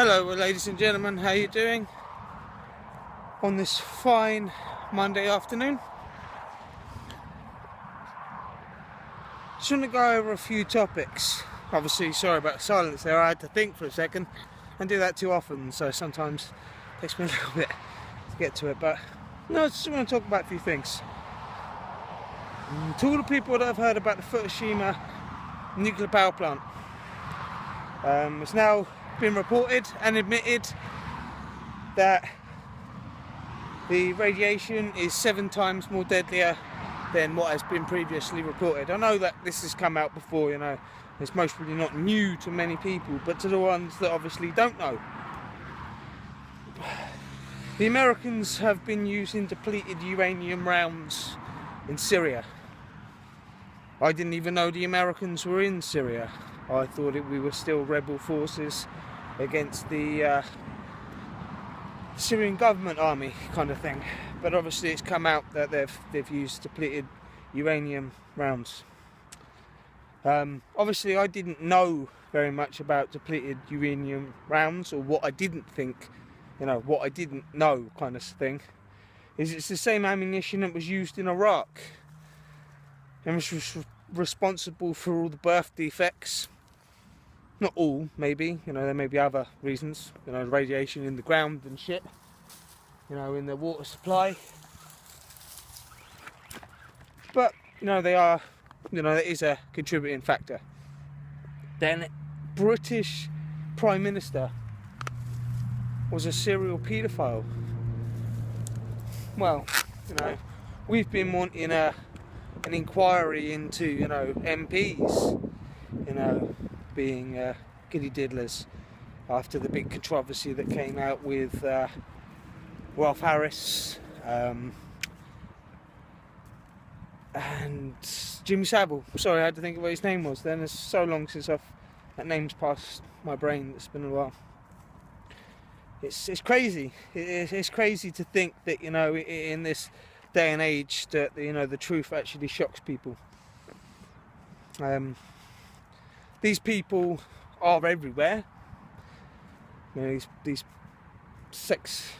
Hello ladies and gentlemen, how you doing on this fine Monday afternoon? Just want to go over a few topics. Obviously, sorry about the silence there, I had to think for a second. I do that too often, so sometimes it takes me a little bit to get to it, but no, I just want to talk about a few things. To all the people that have heard about the Fukushima nuclear power plant, it's now been reported and admitted that the radiation is 7 times more deadlier than what has been previously reported. I know that this has come out before, you know, it's most probably not new to many people, but to the ones that obviously don't know. The Americans have been using depleted uranium rounds in Syria. I didn't even know the Americans were in Syria. I thought we were still rebel forces against the Syrian government army kind of thing, but obviously it's come out that they've used depleted uranium rounds. Obviously I didn't know very much about depleted uranium rounds, or what I didn't think, you know, what I didn't know kind of thing, is it's the same ammunition that was used in Iraq and was responsible for all the birth defects. Not all, maybe, you know, there may be other reasons, you know, radiation in the ground and shit, you know, in the water supply. But, you know, they are, you know, it is a contributing factor. Then, British Prime Minister was a serial paedophile. Well, you know, we've been wanting an inquiry into, you know, MPs, you know, being giddy diddlers after the big controversy that came out with Rolf Harris and Jimmy Savile. Sorry, I had to think of what his name was then. It's so long since that name's passed my brain, it's been a while. It's crazy. It's crazy to think that, you know, in this day and age that, you know, the truth actually shocks people. These people are everywhere. You know, these sex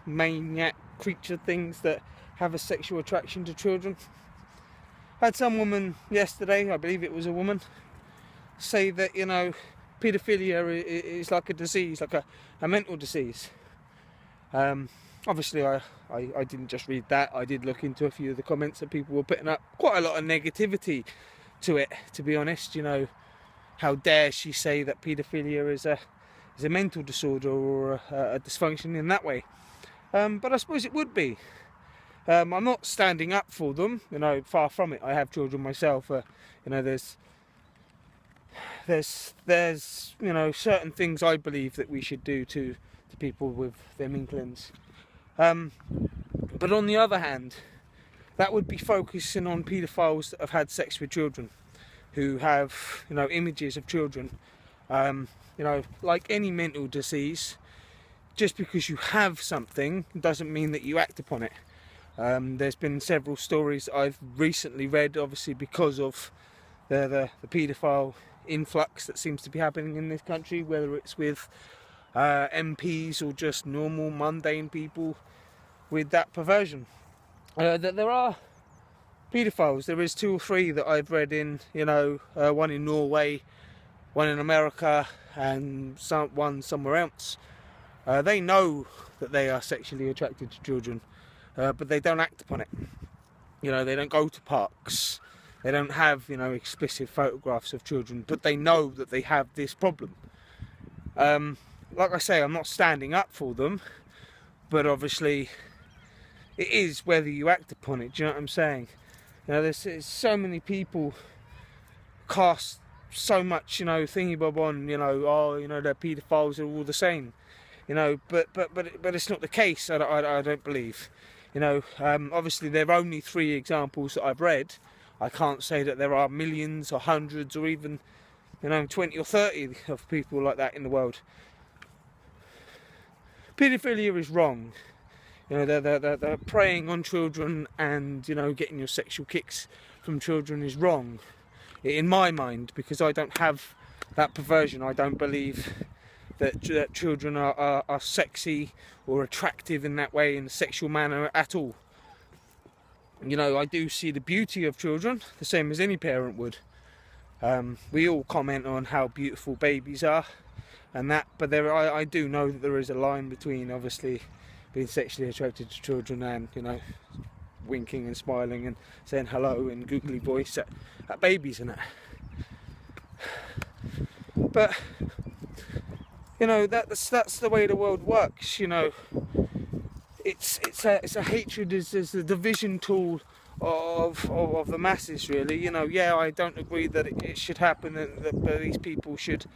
maniac creature things that have a sexual attraction to children. I had some woman yesterday, I believe it was a woman, say that, you know, paedophilia is like a disease, like a mental disease. Obviously I didn't just read that, I did look into a few of the comments that people were putting up. Quite a lot of negativity to it, to be honest. You know, how dare she say that paedophilia is a mental disorder or a dysfunction in that way. But I suppose it would be. I'm not standing up for them, you know, far from it. I have children myself. You know, there's you know, certain things I believe that we should do to people with them inklings. But on the other hand, that would be focusing on paedophiles that have had sex with children, who have, you know, images of children. You know, like any mental disease, just because you have something doesn't mean that you act upon it. There's been several stories I've recently read, obviously because of the paedophile influx that seems to be happening in this country, whether it's with MPs or just normal mundane people with that perversion. That there are paedophiles. There is 2 or 3 that I've read in, you know, one in Norway, one in America, and one somewhere else. They know that they are sexually attracted to children, but they don't act upon it. You know, they don't go to parks. They don't have, you know, explicit photographs of children, but they know that they have this problem. Like I say, I'm not standing up for them, but obviously it is whether you act upon it. Do you know what I'm saying? You know, there's so many people cast so much, you know, thingy bob on, you know, oh, you know, the paedophiles are all the same, you know, but it's not the case. I don't believe. You know, obviously there are only 3 examples that I've read. I can't say that there are millions or hundreds or even, you know, 20 or 30 of people like that in the world. Paedophilia is wrong. You know, they're preying on children, and, you know, getting your sexual kicks from children is wrong, in my mind, because I don't have that perversion. I don't believe that children are sexy or attractive in that way, in a sexual manner at all. You know, I do see the beauty of children, the same as any parent would. We all comment on how beautiful babies are and that, but I do know that there is a line between obviously being sexually attracted to children and, you know, winking and smiling and saying hello in googly voice at babies and that. But you know, that's the way the world works. You know, it's a hatred is a division tool of the masses, really. You know, yeah, I don't agree that it should happen, that these people should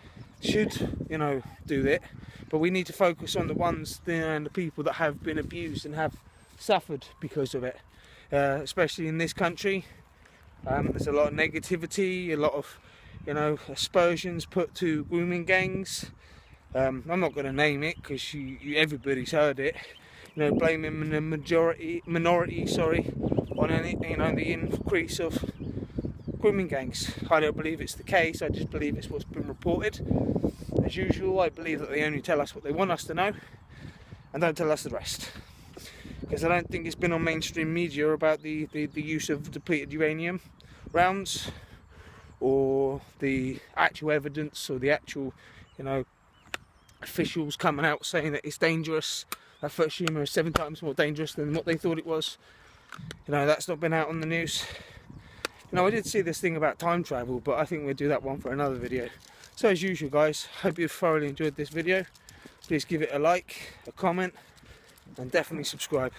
you know, do it, but we need to focus on the ones, and the people that have been abused and have suffered because of it, especially in this country. There's a lot of negativity, a lot of, you know, aspersions put to grooming gangs. I'm not going to name it because everybody's heard it. You know, blaming the minority, on any, you know, the increase of grooming gangs. I don't believe it's the case. I just believe it's what's been reported. As usual, I believe that they only tell us what they want us to know and don't tell us the rest. Because I don't think it's been on mainstream media about the use of depleted uranium rounds, or the actual evidence, or the actual, you know, officials coming out saying that it's dangerous, that Fukushima is 7 times more dangerous than what they thought it was. You know, that's not been out on the news. You know, I did see this thing about time travel, but I think we'll do that one for another video. So as usual, guys, hope you've thoroughly enjoyed this video. Please give it a like, a comment, and definitely subscribe.